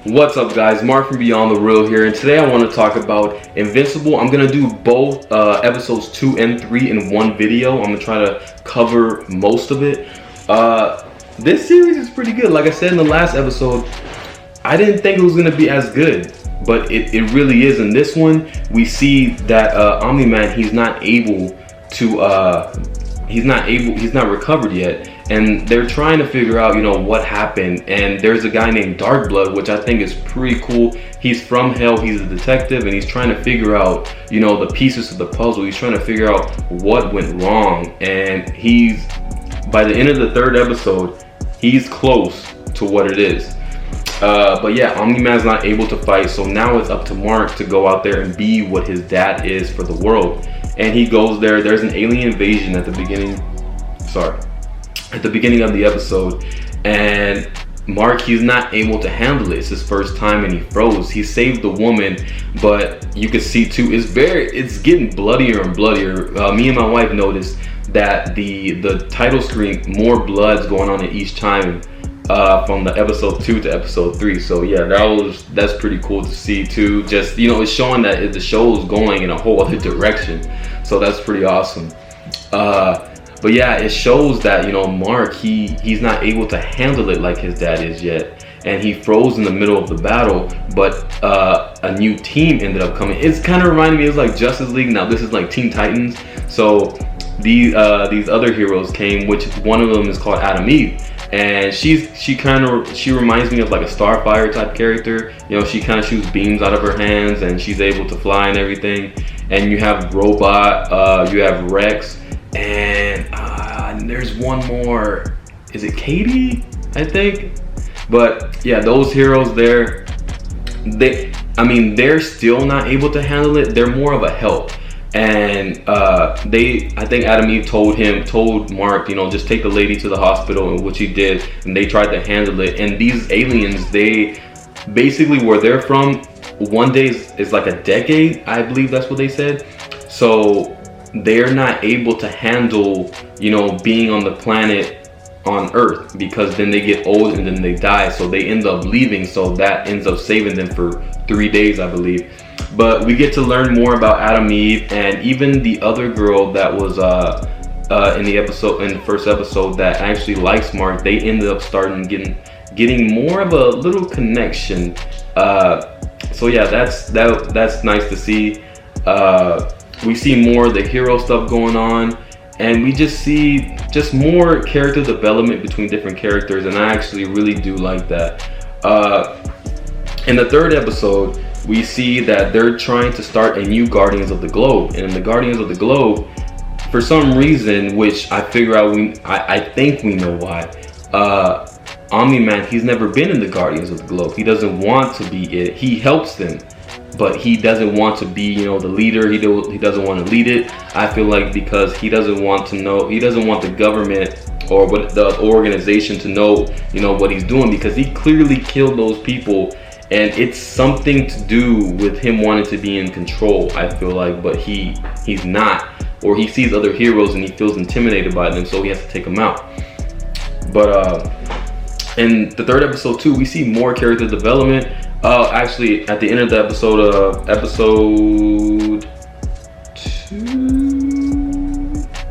What's up, guys? Marc from Beyond the Real here, and today I want to talk about Invincible. I'm going to do both episodes 2 and 3 in one video. I'm going to try to cover most of it. This series is pretty good. Like I said in the last episode, I didn't think it was going to be as good, but it really is. In this one, we see that Omni-Man, he's not recovered yet, and they're trying to figure out, what happened. And there's a guy named Darkblood, which I think is pretty cool. He's from hell, he's a detective, and he's trying to figure out, the pieces of the puzzle. He's trying to figure out what went wrong, and by the end of the third episode, he's close to what it is. But yeah, Omni-Man's not able to fight, so now it's up to Marc to go out there and be what his dad is for the world. And he goes there. There's an alien invasion at the beginning of the episode, and Marc, he's not able to handle it. It's his first time, and he froze. He saved the woman, but you can see too, it's getting bloodier and bloodier. Me and my wife noticed that the title screen, more blood's going on at each time, from the episode 2 to episode 3. So yeah, that's pretty cool to see too. Just, it's showing that the show is going in a whole other direction. So that's pretty awesome. But yeah, it shows that, Marc, he's not able to handle it like his dad is yet. And he froze in the middle of the battle, but a new team ended up coming. It's kind of reminding me of like Justice League. Now this is like Teen Titans. So these other heroes came, which one of them is called Adam Eve. And she reminds me of like a Starfire type character. She kind of shoots beams out of her hands, and she's able to fly and everything. And you have Robot, you have Rex, and there's one more. Is it Katie? I think. But yeah, those heroes there, they're still not able to handle it. They're more of a help. And I think Adam Eve told Marc, just take the lady to the hospital, and which he did, and they tried to handle it. And these aliens, they basically, where they're from, one day is like a decade, I believe that's what they said. So they're not able to handle, being on the planet on Earth, because then they get old and then they die. So they end up leaving. So that ends up saving them for 3 days, I believe. But we get to learn more about Adam Eve, and even the other girl that was in the first episode that actually likes Marc. They ended up getting more of a little connection. So yeah, that's nice to see. We see more of the hero stuff going on, and we just see more character development between different characters, and I actually really do like that. In the third episode, we see that they're trying to start a new Guardians of the Globe. And in the Guardians of the Globe, for some reason, which I figure out, I think we know why, Omni-Man, he's never been in the Guardians of the Globe. He doesn't want to be it. He helps them, but he doesn't want to be, the leader. He doesn't want to lead it. I feel like because he doesn't want the government or the organization to know, what he's doing, because he clearly killed those people. And it's something to do with him wanting to be in control, I feel like, but he's not. Or he sees other heroes and he feels intimidated by them, so he has to take them out. But in the third episode too, we see more character development. Actually, at the end of the episode 2,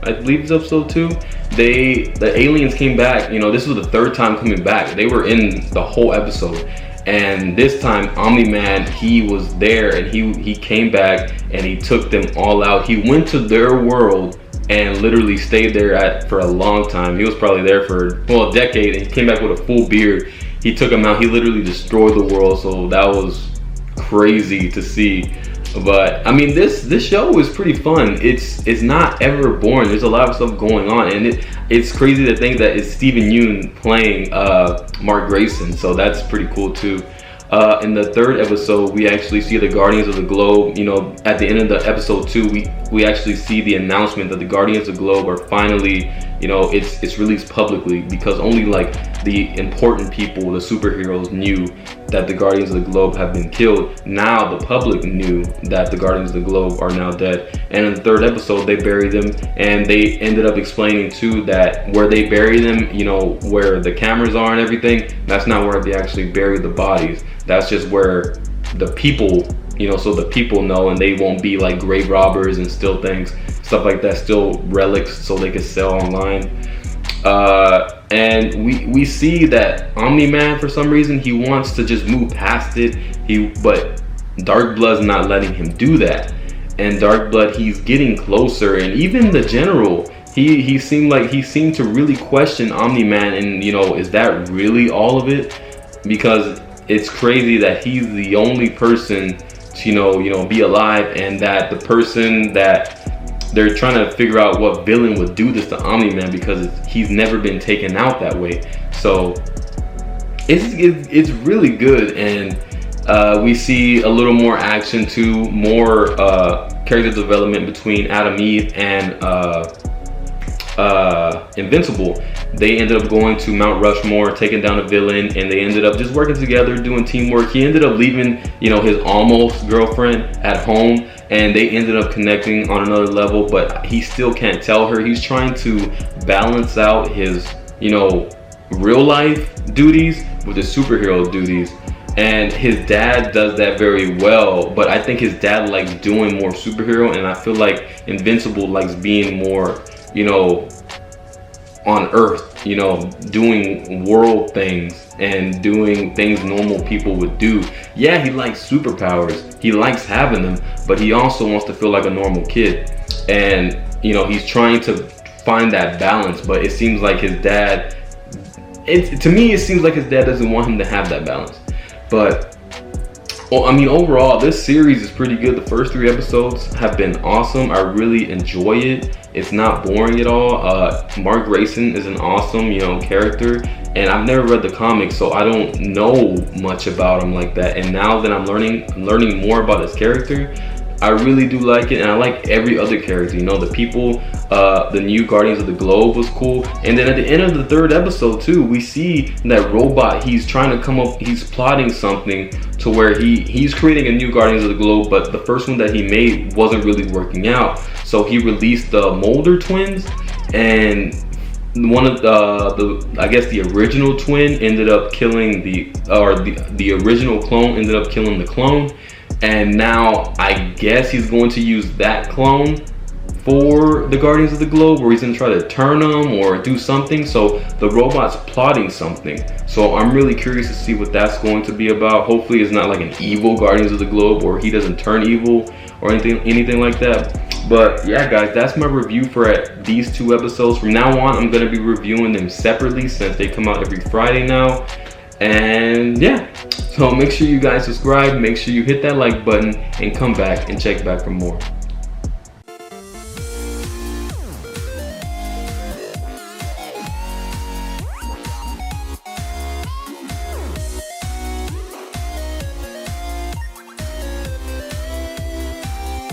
I believe it's episode 2, the aliens came back. This was the third time coming back. They were in the whole episode. And this time, Omni-Man, he was there, and he came back and he took them all out. He went to their world and literally stayed there for a long time. He was probably there for a decade, and he came back with a full beard. He took them out. He literally destroyed the world. So that was crazy to see. But I mean, this show is pretty fun. It's not ever boring. There's a lot of stuff going on, and it's crazy to think that it's Steven Yeun playing Mark Grayson. So that's pretty cool too. In the third episode, we actually see the Guardians of the Globe. At the end of the episode 2, we actually see the announcement that the Guardians of the Globe are finally you know, it's released publicly, because only like the important people, the superheroes, knew that the Guardians of the Globe have been killed. Now the public knew that the Guardians of the Globe are now dead. And in the third episode, they buried them, and they ended up explaining too that where they bury them, you know, where the cameras are and everything, that's not where they actually bury the bodies. That's just where the people, you know, so the people know, and they won't be like grave robbers and steal things, stuff like that, still relics so they can sell online. And we see that Omni-Man, for some reason, he wants to just move past it. But Darkblood's not letting him do that. And Darkblood, he's getting closer, and even the general, he seemed to really question Omni-Man, and you know, is that really all of it? Because it's crazy that he's the only person to, you know, be alive, and that the person that they're trying to figure out what villain would do this to Omni-Man, because he's never been taken out that way. So it's really good, and we see a little more action too, more character development between Adam Eve and Invincible. They ended up going to Mount Rushmore, taking down a villain, and they ended up just working together, doing teamwork. He ended up leaving, you know, his almost girlfriend at home, and they ended up connecting on another level, but he still can't tell her. He's trying to balance out his, you know, real life duties with his superhero duties. And his dad does that very well, but I think his dad likes doing more superhero, and I feel like Invincible likes being more, you know, on Earth, you know, doing world things and doing things normal people would do. Yeah, he likes superpowers, he likes having them, but he also wants to feel like a normal kid. And, you know, he's trying to find that balance, but it seems like his dad, to me, it seems like his dad doesn't want him to have that balance. But well, I mean, overall, this series is pretty good. The first 3 episodes have been awesome. I really enjoy it. It's not boring at all. Marc Grayson is an awesome, you know, character, and I've never read the comics, so I don't know much about him like that. And now that I'm learning more about his character, I really do like it, and I like every other character. You know, the people, the new Guardians of the Globe was cool. And then at the end of the 3rd episode too, we see that Robot, he's trying to come up, he's plotting something to where he's creating a new Guardians of the Globe, but the first one that he made wasn't really working out. So he released the Mulder twins, and one of I guess the original twin ended up killing the original clone ended up killing the clone. And now I guess he's going to use that clone for the Guardians of the Globe, or he's gonna try to turn them or do something. So the Robot's plotting something. So I'm really curious to see what that's going to be about. Hopefully it's not like an evil Guardians of the Globe, or he doesn't turn evil or anything like that. But yeah, guys, that's my review for these 2 episodes. From now on, I'm gonna be reviewing them separately since they come out every Friday now. And yeah, so make sure you guys subscribe, make sure you hit that like button, and come back and check back for more.